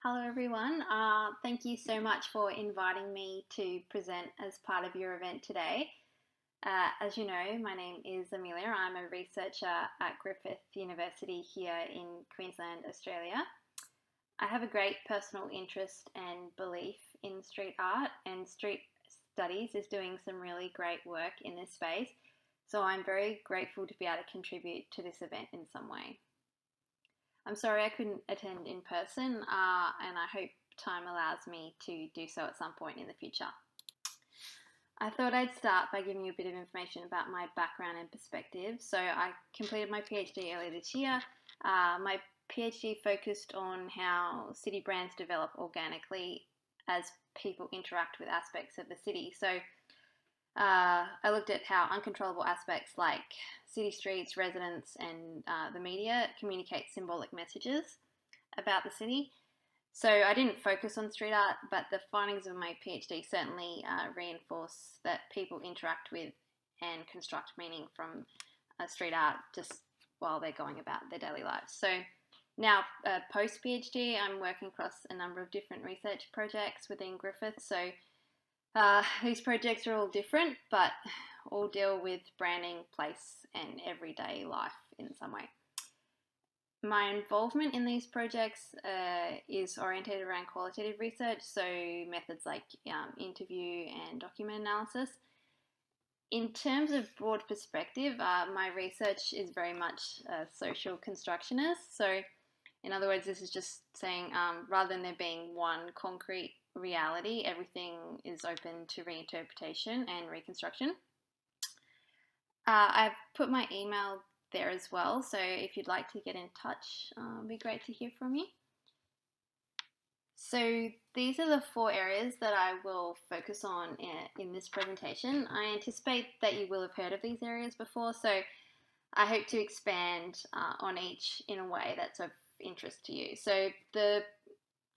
Hello everyone. Thank you so much for inviting me to present as part of your event today. As you know, my name is Amelia. I'm a researcher at Griffith University here in Queensland, Australia. I have a great personal interest and belief in street art, and Street Studies is doing some really great work in this space. So I'm very grateful to be able to contribute to this event in some way. I'm sorry I couldn't attend in person, and I hope time allows me to do so at some point in the future. I thought I'd start by giving you a bit of information about my background and perspective. So I completed my PhD earlier this year. My PhD focused on how city brands develop organically as people interact with aspects of the city. So I looked at how uncontrollable aspects like city streets, residents, and the media communicate symbolic messages about the city. So I didn't focus on street art, but the findings of my PhD certainly reinforce that people interact with and construct meaning from street art just while they're going about their daily lives. So now, post-PhD, I'm working across a number of different research projects within Griffith. So these projects are all different, but all deal with branding, place, and everyday life in some way. My involvement in these projects is oriented around qualitative research, so methods like interview and document analysis. In terms of broad perspective, my research is very much social constructionist. So in other words, this is just saying rather than there being one concrete reality, everything is open to reinterpretation and reconstruction. I've put my email there as well, so if you'd like to get in touch, it'd be great to hear from you. So these are the 4 areas that I will focus on in this presentation. I anticipate that you will have heard of these areas before, so I hope to expand on each in a way that's of interest to you. So the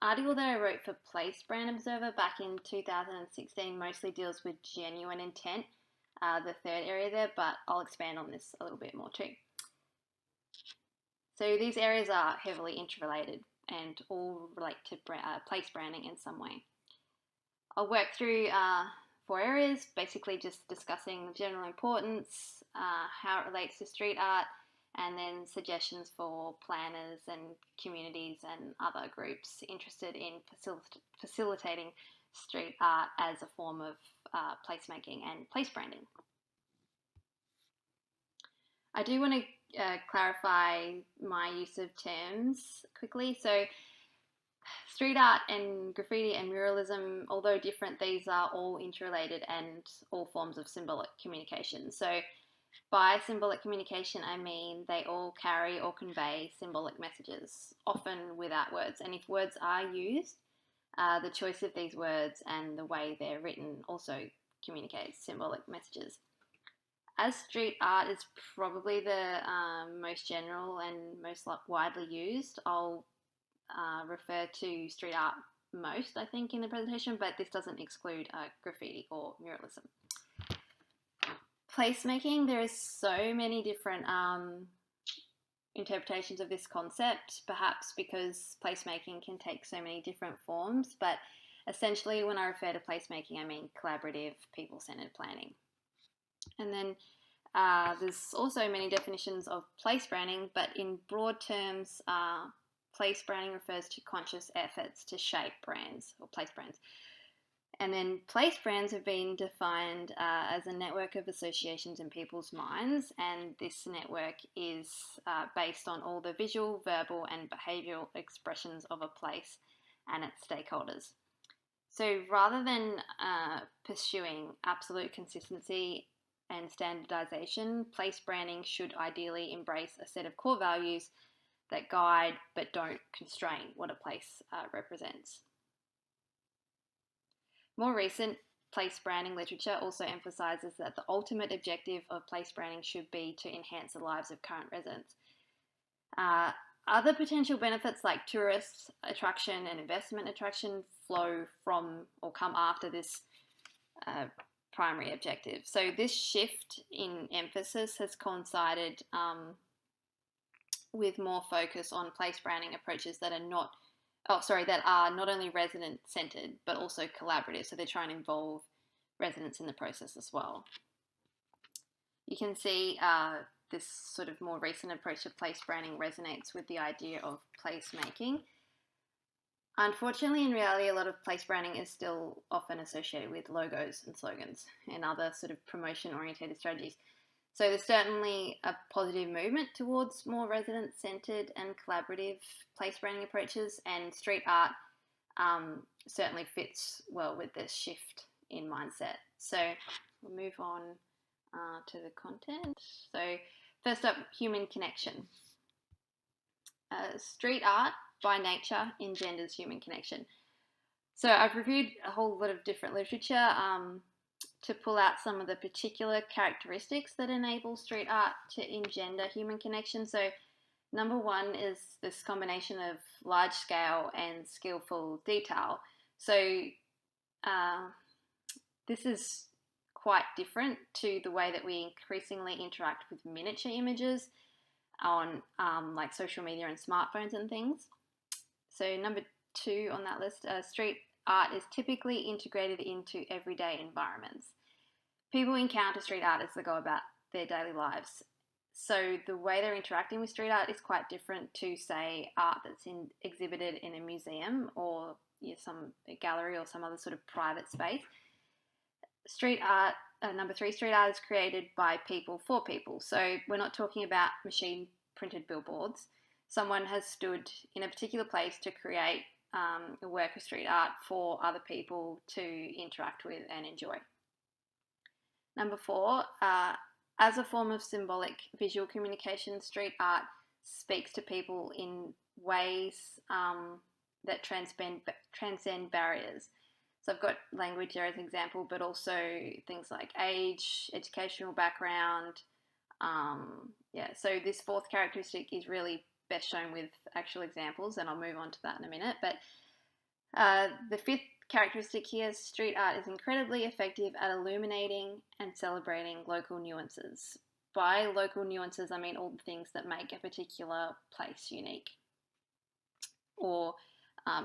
article that I wrote for Place Brand Observer back in 2016 mostly deals with genuine intent, the 3rd area there, but I'll expand on this a little bit more too. So these areas are heavily interrelated and all relate to place branding in some way. I'll work through 4 areas, basically just discussing the general importance, how it relates to street art, and then suggestions for planners and communities and other groups interested in facilitating street art as a form of placemaking and place branding. I do want to clarify my use of terms quickly. So street art and graffiti and muralism, although different, these are all interrelated and all forms of symbolic communication. So by symbolic communication, I mean they all carry or convey symbolic messages, often without words. And if words are used, the choice of these words and the way they're written also communicates symbolic messages. As street art is probably the most general and most widely used, I'll refer to street art most, I think, in the presentation, but this doesn't exclude graffiti or muralism. Placemaking, there is so many different interpretations of this concept, perhaps because placemaking can take so many different forms, but essentially when I refer to placemaking, I mean collaborative, people-centered planning. And then there's also many definitions of place branding, but in broad terms, place branding refers to conscious efforts to shape brands or place brands. And then place brands have been defined as a network of associations in people's minds, and this network is based on all the visual, verbal, and behavioural expressions of a place and its stakeholders. So rather than pursuing absolute consistency and standardization, place branding should ideally embrace a set of core values that guide but don't constrain what a place represents. More recent place branding literature also emphasises that the ultimate objective of place branding should be to enhance the lives of current residents. Other potential benefits like tourist attraction and investment attraction flow from or come after this primary objective. So this shift in emphasis has coincided with more focus on place branding approaches that are not that are not only resident-centered, but also collaborative. So they're trying to involve residents in the process as well. You can see this sort of more recent approach to place branding resonates with the idea of placemaking. Unfortunately, in reality, a lot of place branding is still often associated with logos and slogans and other sort of promotion-oriented strategies. So there's certainly a positive movement towards more resident-centered and collaborative place branding approaches, and street art certainly fits well with this shift in mindset. So we'll move on to the content. So first up, human connection. Street art by nature engenders human connection. So I've reviewed a whole lot of different literature to pull out some of the particular characteristics that enable street art to engender human connection. So number one is this combination of large scale and skillful detail. So this is quite different to the way that we increasingly interact with miniature images on like social media and smartphones and things. So number two on that list, street art is typically integrated into everyday environments. People encounter street art as they go about their daily lives. So the way they're interacting with street art is quite different to, say, art that's exhibited in a museum or some gallery or some other sort of private space. Street art, number three, street art is created by people for people. So we're not talking about machine printed billboards. Someone has stood in a particular place to create a work of street art for other people to interact with and enjoy. Number four, as a form of symbolic visual communication, street art speaks to people in ways that transcend barriers. So I've got language there as an example, but also things like age, educational background. So this fourth characteristic is really best shown with actual examples, and I'll move on to that in a minute. But the fifth characteristic here, street art is incredibly effective at illuminating and celebrating local nuances. By local nuances, I mean all the things that make a particular place unique. Or,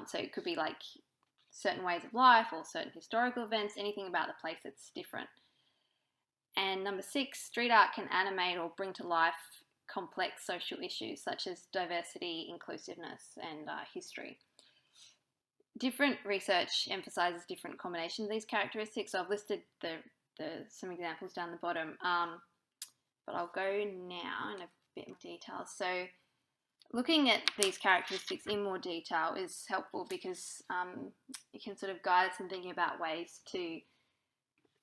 so it could be like certain ways of life or certain historical events, anything about the place that's different. And number six, street art can animate or bring to life complex social issues such as diversity, inclusiveness, and history. Different research emphasizes different combinations of these characteristics. So I've listed some examples down the bottom, but I'll go now in a bit more detail. So looking at these characteristics in more detail is helpful because it can sort of guide us in thinking about ways to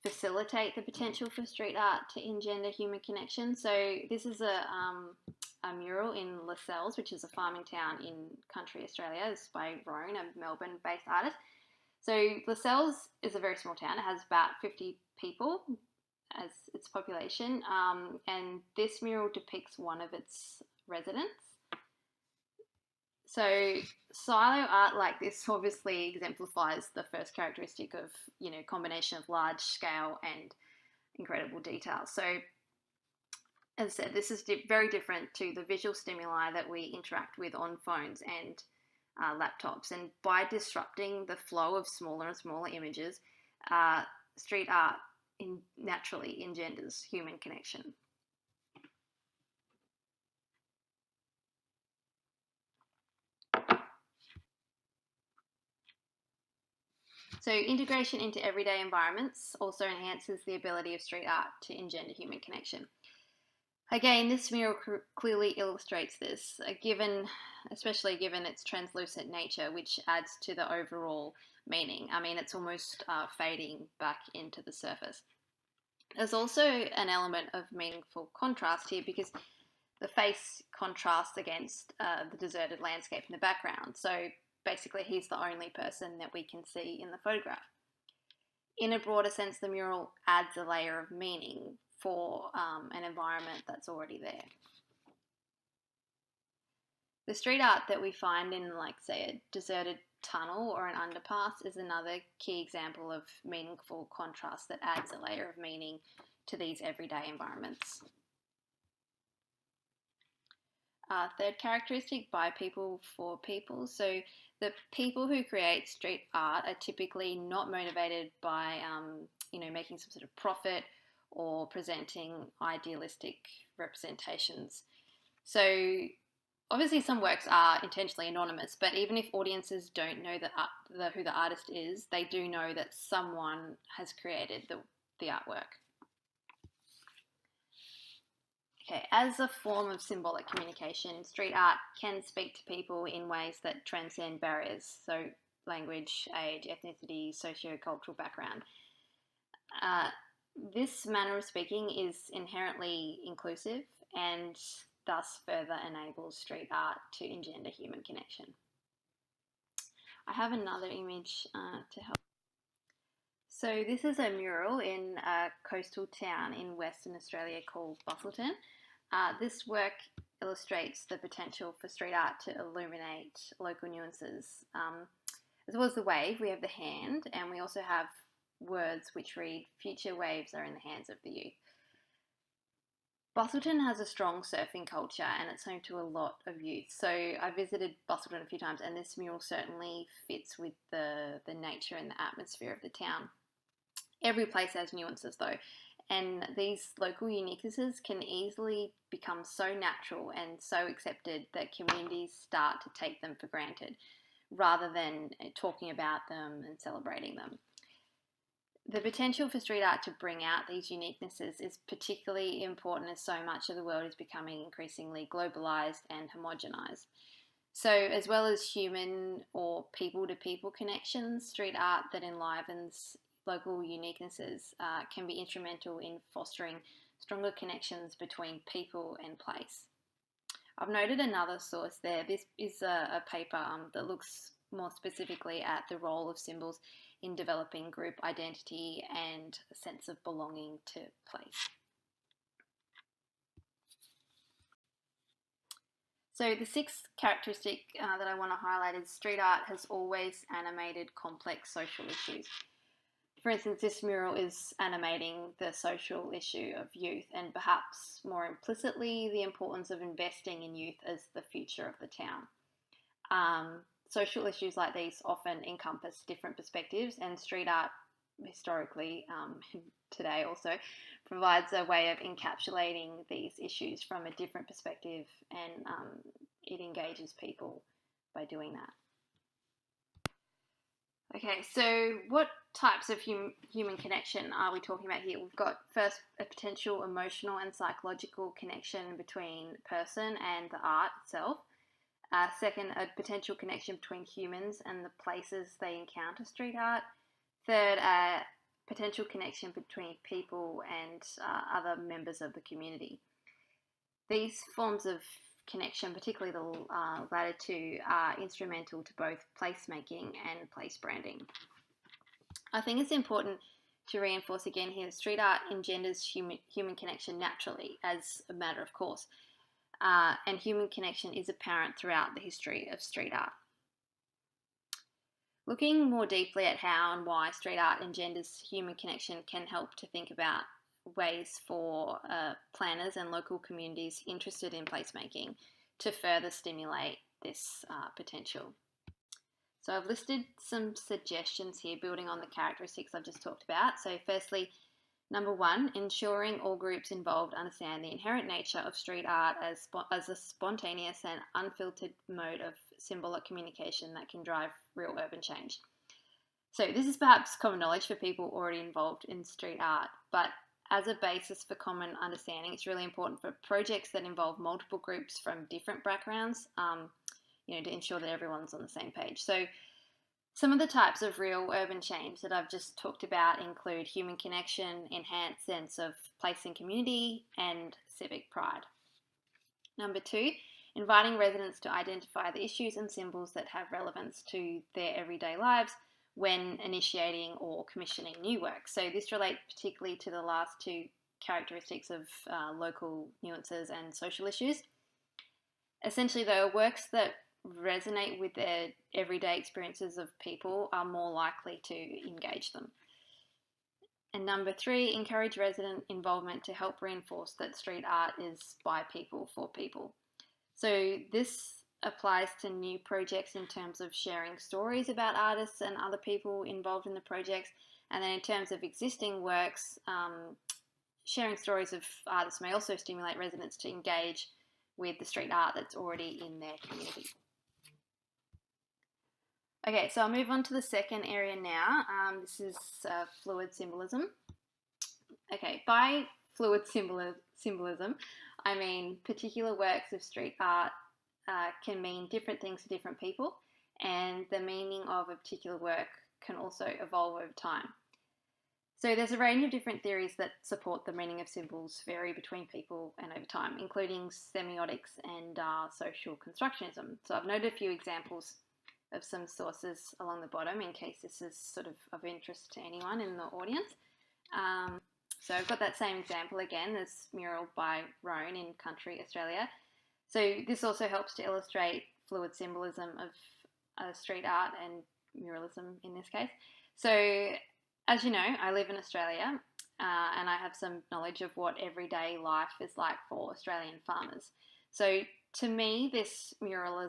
facilitate the potential for street art to engender human connection. So this is a mural in Lascelles, which is a farming town in country Australia. It's by Rone, a Melbourne-based artist. So Lascelles is a very small town. It has about 50 people as its population, and this mural depicts one of its residents. So silo art like this obviously exemplifies the first characteristic of, combination of large scale and incredible detail. So as I said, this is very different to the visual stimuli that we interact with on phones and laptops. And by disrupting the flow of smaller and smaller images, street art naturally engenders human connection. So integration into everyday environments also enhances the ability of street art to engender human connection. Again, this mural clearly illustrates this, especially given its translucent nature, which adds to the overall meaning. I mean, it's almost fading back into the surface. There's also an element of meaningful contrast here because the face contrasts against the deserted landscape in the background. So basically, he's the only person that we can see in the photograph. In a broader sense, the mural adds a layer of meaning for an environment that's already there. The street art that we find in, like, say, a deserted tunnel or an underpass is another key example of meaningful contrast that adds a layer of meaning to these everyday environments. Third characteristic, by people for people. So the people who create street art are typically not motivated by, making some sort of profit or presenting idealistic representations. So obviously some works are intentionally anonymous, but even if audiences don't know who the artist is, they do know that someone has created the artwork. Okay, as a form of symbolic communication, street art can speak to people in ways that transcend barriers, so language, age, ethnicity, socio-cultural background. This manner of speaking is inherently inclusive and thus further enables street art to engender human connection. I have another image to help. So this is a mural in a coastal town in Western Australia called Busselton. This work illustrates the potential for street art to illuminate local nuances. As well as the wave, we have the hand, and we also have words which read, "Future waves are in the hands of the youth." Busselton has a strong surfing culture and it's home to a lot of youth. So I visited Busselton a few times and this mural certainly fits with the nature and the atmosphere of the town. Every place has nuances though, and these local uniquenesses can easily become so natural and so accepted that communities start to take them for granted rather than talking about them and celebrating them. The potential for street art to bring out these uniquenesses is particularly important as so much of the world is becoming increasingly globalised and homogenised. So as well as human or people-to-people connections, street art that enlivens local uniquenesses can be instrumental in fostering stronger connections between people and place. I've noted another source there. This is a paper that looks more specifically at the role of symbols in developing group identity and a sense of belonging to place. So the sixth characteristic that I want to highlight is street art has always animated complex social issues. For instance, this mural is animating the social issue of youth and perhaps more implicitly the importance of investing in youth as the future of the town. Social issues like these often encompass different perspectives, and street art historically, today also, provides a way of encapsulating these issues from a different perspective, and it engages people by doing that. Okay, so what types of human connection are we talking about here? We've got first a potential emotional and psychological connection between person and the art itself. Second, a potential connection between humans and the places they encounter street art. Third, a potential connection between people and other members of the community. These forms of connection, particularly the latter two, are instrumental to both placemaking and place branding. I think it's important to reinforce again here that street art engenders human connection naturally as a matter of course. And human connection is apparent throughout the history of street art. Looking more deeply at how and why street art engenders human connection can help to think about ways for planners and local communities interested in placemaking to further stimulate this potential. So I've listed some suggestions here building on the characteristics I've just talked about. So firstly, number one, ensuring all groups involved understand the inherent nature of street art as a spontaneous and unfiltered mode of symbolic communication that can drive real urban change. So this is perhaps common knowledge for people already involved in street art, but as a basis for common understanding, it's really important for projects that involve multiple groups from different backgrounds, to ensure that everyone's on the same page. So some of the types of real urban change that I've just talked about include human connection, enhanced sense of place and community, and civic pride. Number two, inviting residents to identify the issues and symbols that have relevance to their everyday lives when initiating or commissioning new work. So this relates particularly to the last two characteristics of local nuances and social issues. Essentially, though, works that resonate with their everyday experiences of people are more likely to engage them. And number three, encourage resident involvement to help reinforce that street art is by people for people. So this applies to new projects in terms of sharing stories about artists and other people involved in the projects. And then in terms of existing works, sharing stories of artists may also stimulate residents to engage with the street art that's already in their community. Okay, so I'll move on to the second area now. This is fluid symbolism. Okay, by fluid symbolism, I mean particular works of street art can mean different things to different people, and the meaning of a particular work can also evolve over time. So there's a range of different theories that support the meaning of symbols vary between people and over time, including semiotics and social constructionism. So I've noted a few examples of some sources along the bottom in case this is sort of interest to anyone in the audience. So I've got that same example again, this mural by Rone in country Australia. So this also helps to illustrate fluid symbolism of street art and muralism in this case. So as you know, I live in Australia and I have some knowledge of what everyday life is like for Australian farmers. So to me, this mural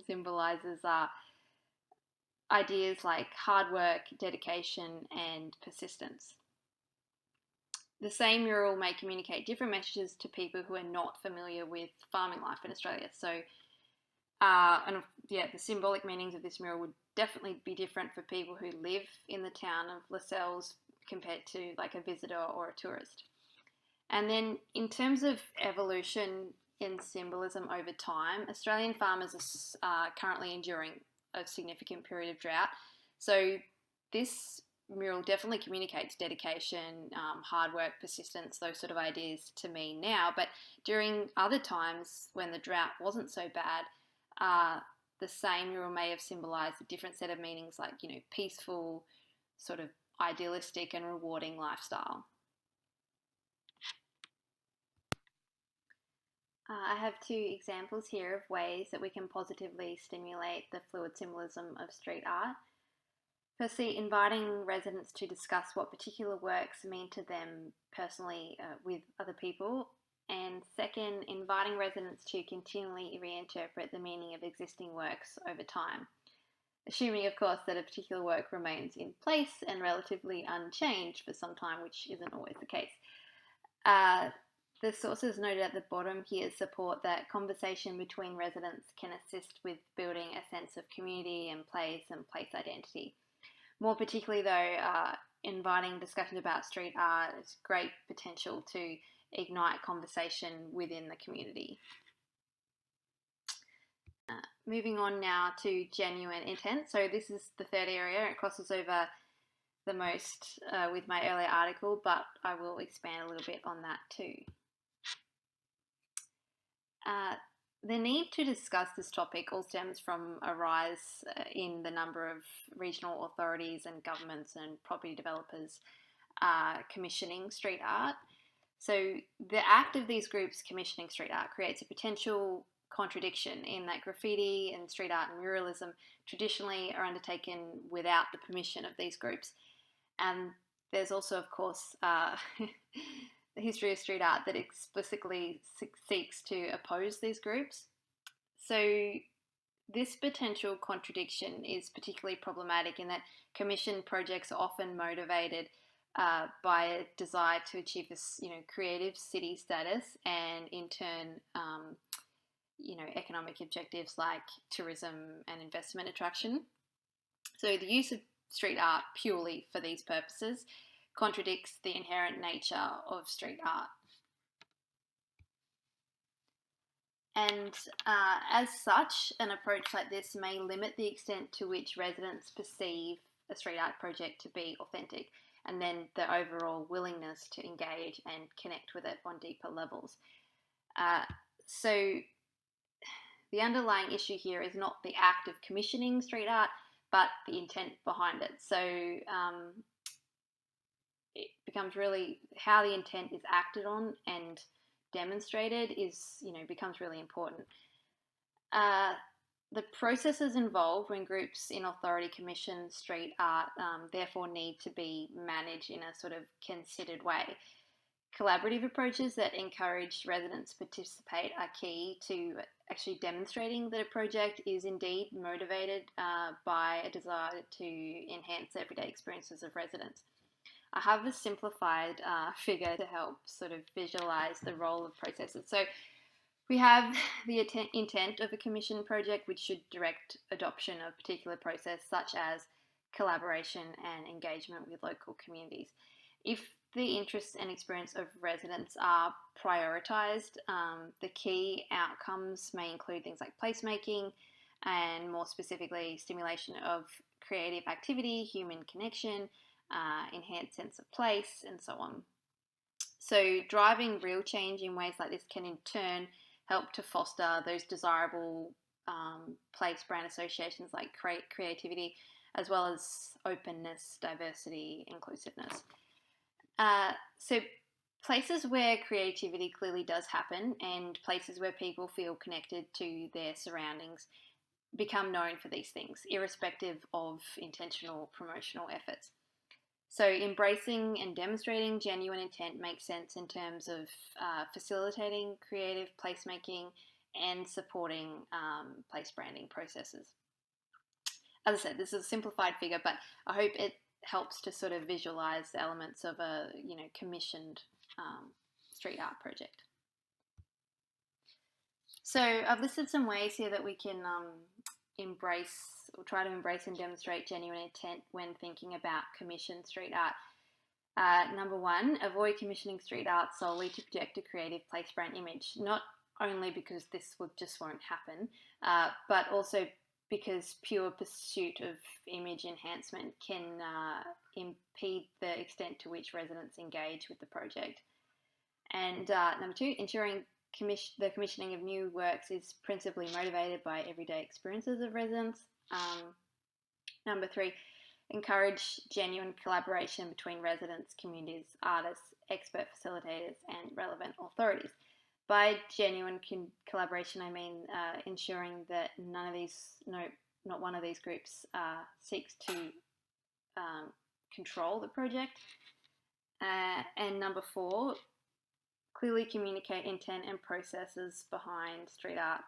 symbolises ideas like hard work, dedication, and persistence. The same mural may communicate different messages to people who are not familiar with farming life in Australia. So, the symbolic meanings of this mural would definitely be different for people who live in the town of Lascelles compared to like a visitor or a tourist. And then in terms of evolution in symbolism over time, Australian farmers are currently enduring a significant period of drought. So this mural definitely communicates dedication, hard work, persistence, those sort of ideas to me now. But during other times when the drought wasn't so bad, the same mural may have symbolised a different set of meanings like, peaceful, sort of idealistic and rewarding lifestyle. I have two examples here of ways that we can positively stimulate the fluid symbolism of street art. Firstly, inviting residents to discuss what particular works mean to them personally with other people. And second, inviting residents to continually reinterpret the meaning of existing works over time, assuming, of course, that a particular work remains in place and relatively unchanged for some time, which isn't always the case. The sources noted at the bottom here support that conversation between residents can assist with building a sense of community and place identity. More particularly though, inviting discussions about street art has great potential to ignite conversation within the community. Moving on now to genuine intent. So this is the third area. It crosses over the most with my earlier article, but I will expand a little bit on that too. The need to discuss this topic all stems from a rise in the number of regional authorities and governments and property developers commissioning street art. So the act of these groups commissioning street art creates a potential contradiction in that graffiti and street art and muralism traditionally are undertaken without the permission of these groups. And there's also, of course, the history of street art that explicitly seeks to oppose these groups. So this potential contradiction is particularly problematic in that commissioned projects are often motivated by a desire to achieve this, creative city status, and in turn, economic objectives like tourism and investment attraction. So the use of street art purely for these purposes contradicts the inherent nature of street art. And as such, an approach like this may limit the extent to which residents perceive a street art project to be authentic, and then the overall willingness to engage and connect with it on deeper levels. So the underlying issue here is not the act of commissioning street art, but the intent behind it. So it becomes really how the intent is acted on and demonstrated becomes really important. The processes involved when groups in authority commission street art therefore need to be managed in a sort of considered way. Collaborative approaches that encourage residents to participate are key to actually demonstrating that a project is indeed motivated by a desire to enhance everyday experiences of residents. I have a simplified figure to help sort of visualize the role of processes. So we have the intent of a commission project, which should direct adoption of a particular process, such as collaboration and engagement with local communities. If the interests and experience of residents are prioritised, the key outcomes may include things like placemaking and, more specifically, stimulation of creative activity, human connection, enhanced sense of place, and so on. So driving real change in ways like this can in turn help to foster those desirable place brand associations like creativity, as well as openness, diversity, inclusiveness. So places where creativity clearly does happen and places where people feel connected to their surroundings become known for these things, irrespective of intentional promotional efforts. So embracing and demonstrating genuine intent makes sense in terms of facilitating creative placemaking and supporting place branding processes. As I said, this is a simplified figure, but I hope it helps to sort of visualize the elements of a commissioned street art project. So I've listed some ways here that we can try to embrace and demonstrate genuine intent when thinking about commissioned street art. Number one, avoid commissioning street art solely to project a creative place brand image, not only because this just won't happen, but also because pure pursuit of image enhancement can impede the extent to which residents engage with the project. And number two, ensuring the commissioning of new works is principally motivated by everyday experiences of residents. Number three, encourage genuine collaboration between residents, communities, artists, expert facilitators, and relevant authorities. By genuine collaboration, I mean ensuring that not one of these groups seeks to control the project. And number four, clearly communicate intent and processes behind street art,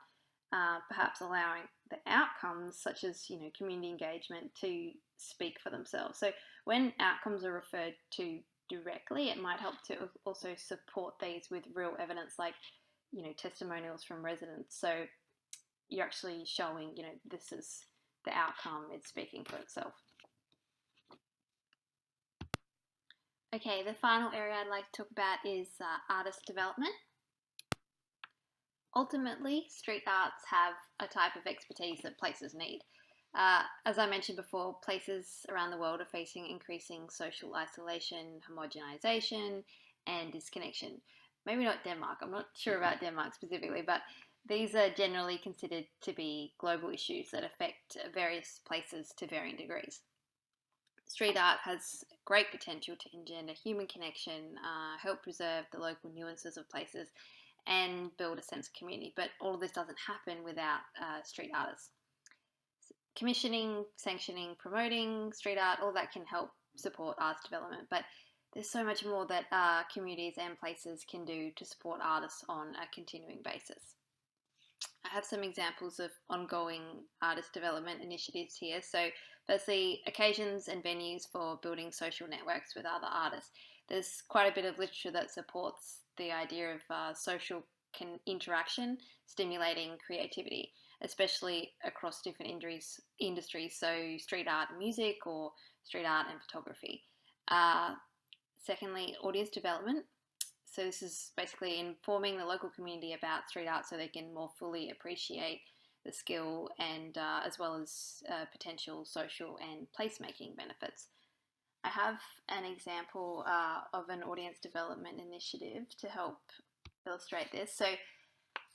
perhaps allowing the outcomes, such as community engagement, to speak for themselves. So when outcomes are referred to directly, it might help to also support these with real evidence, like testimonials from residents. So you're actually showing this is the outcome, it's speaking for itself. Okay, the final area I'd like to talk about is artist development. Ultimately, street arts have a type of expertise that places need. As I mentioned before, places around the world are facing increasing social isolation, homogenization, and disconnection. Maybe not Denmark, I'm not sure about Denmark specifically, but these are generally considered to be global issues that affect various places to varying degrees. Street art has great potential to engender human connection, help preserve the local nuances of places, and build a sense of community. But all of this doesn't happen without street artists. Commissioning, sanctioning, promoting street art, all that can help support arts development. But there's so much more that communities and places can do to support artists on a continuing basis. I have some examples of ongoing artist development initiatives here. So firstly, occasions and venues for building social networks with other artists. There's quite a bit of literature that supports the idea of social interaction stimulating creativity, especially across different industries, so street art and music, or street art and photography. Secondly, audience development. So this is basically informing the local community about street art so they can more fully appreciate the skill and as well as potential social and placemaking benefits. I have an example of an audience development initiative to help illustrate this. So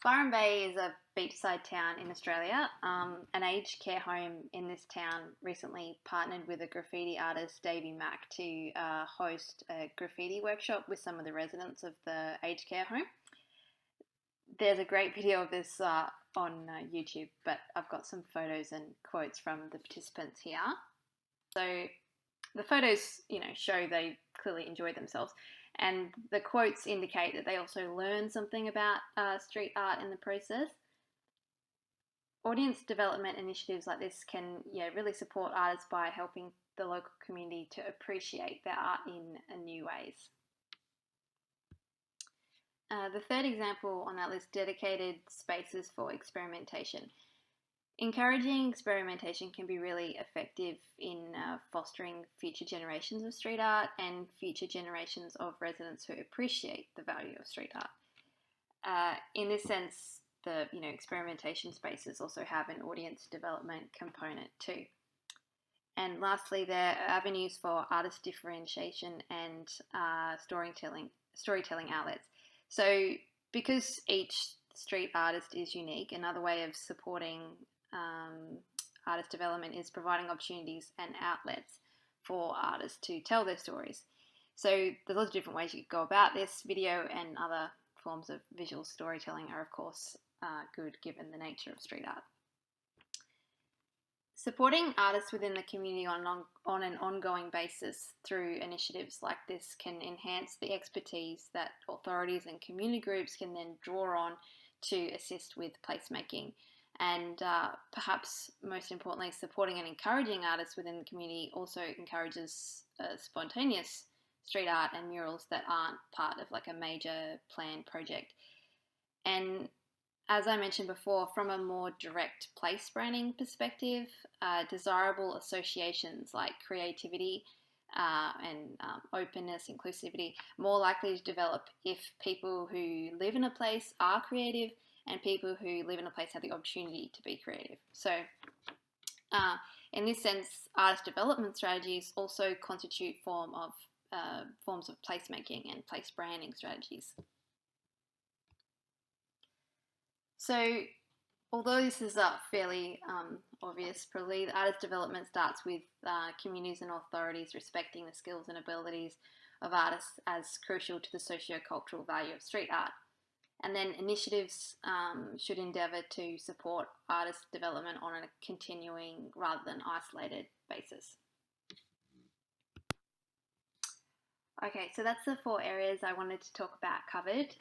Byron Bay is a beachside town in Australia. An aged care home in this town recently partnered with a graffiti artist, Davey Mack, to host a graffiti workshop with some of the residents of the aged care home. There's a great video of this on YouTube, but I've got some photos and quotes from the participants here. So the photos, show they clearly enjoyed themselves. And the quotes indicate that they also learn something about street art in the process. Audience development initiatives like this can really support artists by helping the local community to appreciate their art in new ways. The third example on that list, dedicated spaces for experimentation. Encouraging experimentation can be really effective in fostering future generations of street art and future generations of residents who appreciate the value of street art. In this sense, the experimentation spaces also have an audience development component too. And lastly, there are avenues for artist differentiation and storytelling outlets. So because each street artist is unique, another way of supporting artist development is providing opportunities and outlets for artists to tell their stories. So there's lots of different ways you could go about this. Video and other forms of visual storytelling are, of course, good given the nature of street art. Supporting artists within the community on an ongoing basis through initiatives like this can enhance the expertise that authorities and community groups can then draw on to assist with placemaking. And perhaps most importantly, supporting and encouraging artists within the community also encourages spontaneous street art and murals that aren't part of like a major planned project. And as I mentioned before, from a more direct place branding perspective, desirable associations like creativity and openness, inclusivity, more likely to develop if people who live in a place are creative and people who live in a place have the opportunity to be creative. So in this sense, artist development strategies also constitute forms of placemaking and place branding strategies. So although this is fairly obvious, probably, the artist development starts with communities and authorities respecting the skills and abilities of artists as crucial to the socio-cultural value of street art. And then initiatives should endeavour to support artist development on a continuing rather than isolated basis. Okay, so that's the 4 areas I wanted to talk about covered.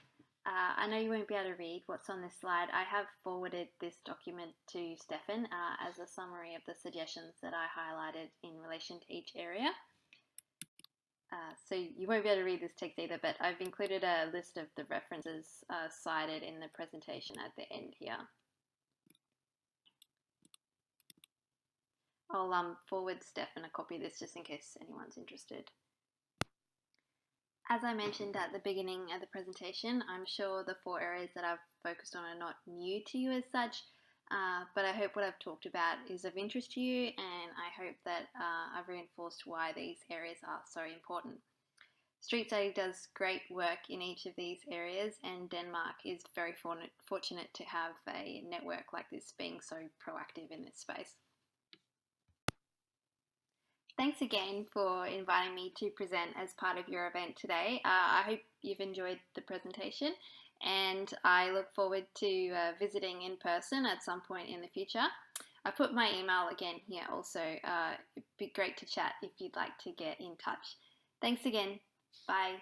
I know you won't be able to read what's on this slide. I have forwarded this document to Stefan as a summary of the suggestions that I highlighted in relation to each area. So you won't be able to read this text either, but I've included a list of the references cited in the presentation at the end here. I'll forward Stefan a copy of this just in case anyone's interested. As I mentioned at the beginning of the presentation, I'm sure the 4 areas that I've focused on are not new to you as such, but I hope what I've talked about is of interest to you, and I hope that I've reinforced why these areas are so important. Street Study does great work in each of these areas, and Denmark is very fortunate to have a network like this being so proactive in this space. Thanks again for inviting me to present as part of your event today. I hope you've enjoyed the presentation, and I look forward to visiting in person at some point in the future. I put my email again here also. It'd be great to chat if you'd like to get in touch. Thanks again. Bye.